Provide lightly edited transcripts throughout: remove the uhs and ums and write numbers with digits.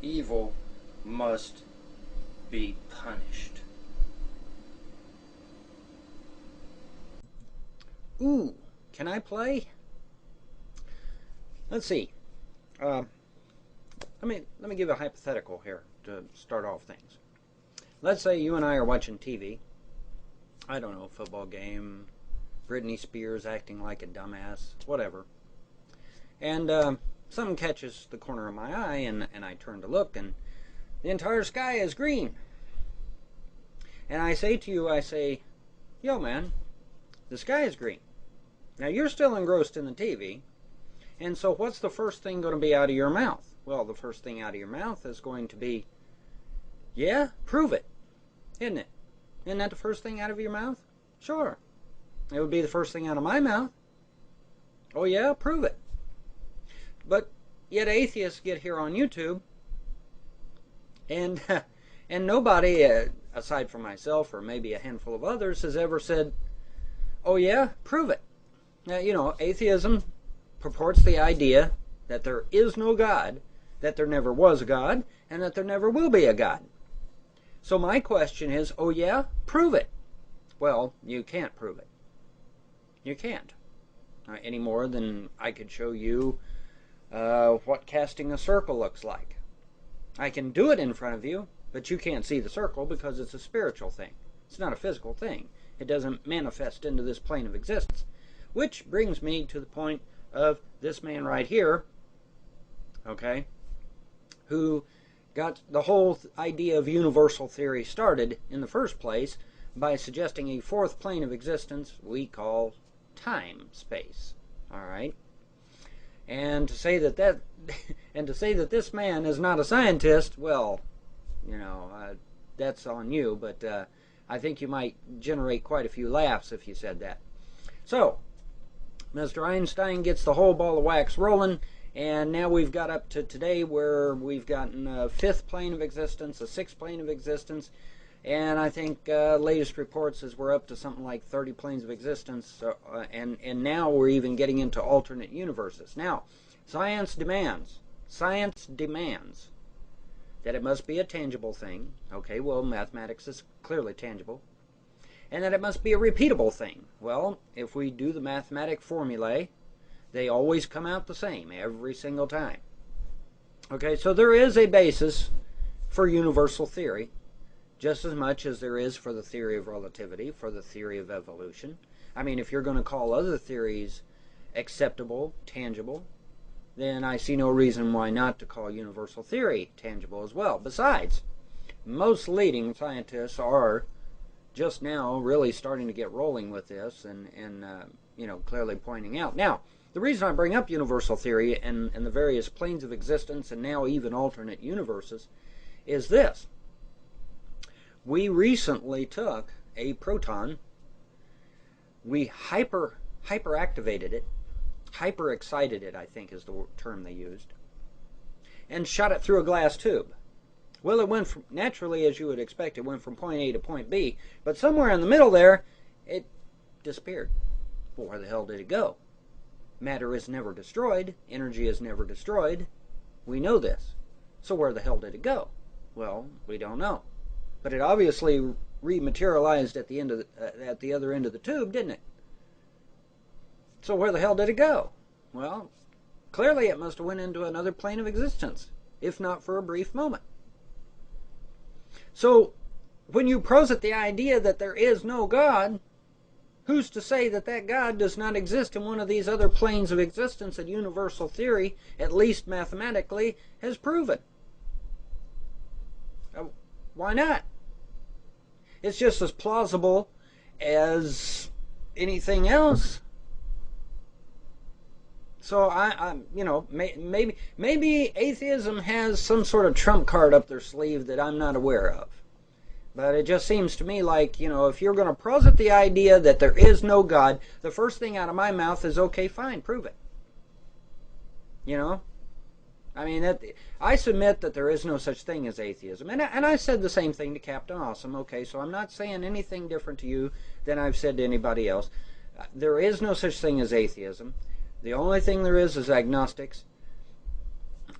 Evil must be punished. Ooh, can I play? Let's see. Let me give a hypothetical here to start off things. Let's say you and I are watching TV. I don't know, football game, Britney Spears acting like a dumbass, whatever. And something catches the corner of my eye, and I turn to look, and the entire sky is green. And I say to you, yo man, the sky is green. Now you're still engrossed in the TV, and so what's the first thing going to be out of your mouth? Well, the first thing out of your mouth is going to be, yeah, prove it, isn't it? Isn't that the first thing out of your mouth? Sure. It would be the first thing out of my mouth. Oh yeah, prove it. But yet atheists get here on YouTube, and nobody, aside from myself or maybe a handful of others, has ever said, oh yeah, prove it. Now, atheism purports the idea that there is no God, that there never was a God, and that there never will be a God. So my question is, oh yeah, prove it. Well, you can't prove it. You can't. Any more than I could show you what casting a circle looks like. I can do it in front of you, but you can't see the circle because it's a spiritual thing. It's not a physical thing. It doesn't manifest into this plane of existence. Which brings me to the point of this man right here, okay, who got the whole idea of universal theory started in the first place by suggesting a fourth plane of existence we call time-space. All right? And to say that this man is not a scientist, well, that's on you, but I think you might generate quite a few laughs if you said that. So, Mr. Einstein gets the whole ball of wax rolling, and now we've got up to today where we've gotten a fifth plane of existence, a sixth plane of existence, and I think latest reports is we're up to something like 30 planes of existence, and now we're even getting into alternate universes. Now, science demands that it must be a tangible thing. Okay, well, mathematics is clearly tangible. And that it must be a repeatable thing. Well, if we do the mathematic formulae, they always come out the same every single time. Okay, so there is a basis for universal theory, just as much as there is for the theory of relativity, for the theory of evolution. I mean, if you're going to call other theories acceptable, tangible, then I see no reason why not to call universal theory tangible as well. Besides, most leading scientists are just now really starting to get rolling with this and clearly pointing out. Now, the reason I bring up universal theory and the various planes of existence and now even alternate universes is this. We recently took a proton, we hyperactivated it, hyper-excited it, I think is the term they used, and shot it through a glass tube. Well, it went from, naturally, as you would expect, it went from point A to point B, but somewhere in the middle there, it disappeared. Well, where the hell did it go? Matter is never destroyed. Energy is never destroyed. We know this. So where the hell did it go? Well, we don't know. But it obviously rematerialized at the other end of the tube, didn't it? So where the hell did it go? Well, clearly it must have went into another plane of existence, if not for a brief moment. So when you posit the idea that there is no God, who's to say that that God does not exist in one of these other planes of existence that universal theory, at least mathematically, has proven? Why not? It's just as plausible as anything else. So maybe atheism has some sort of trump card up their sleeve that I'm not aware of. But it just seems to me like, if you're going to posit the idea that there is no God, the first thing out of my mouth is, okay, fine, prove it. I mean, I submit that there is no such thing as atheism. And I said the same thing to Captain Awesome. Okay, so I'm not saying anything different to you than I've said to anybody else. There is no such thing as atheism. The only thing there is agnostics.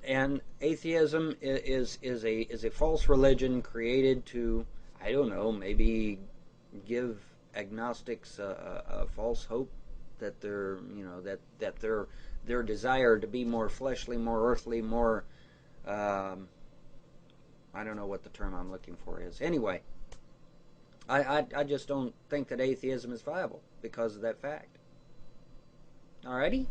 And atheism is a false religion created to, I don't know, maybe give agnostics a false hope that their desire to be more fleshly, more earthly, more I don't know what the term I'm looking for is. Anyway, I just don't think that atheism is viable because of that fact. Alrighty?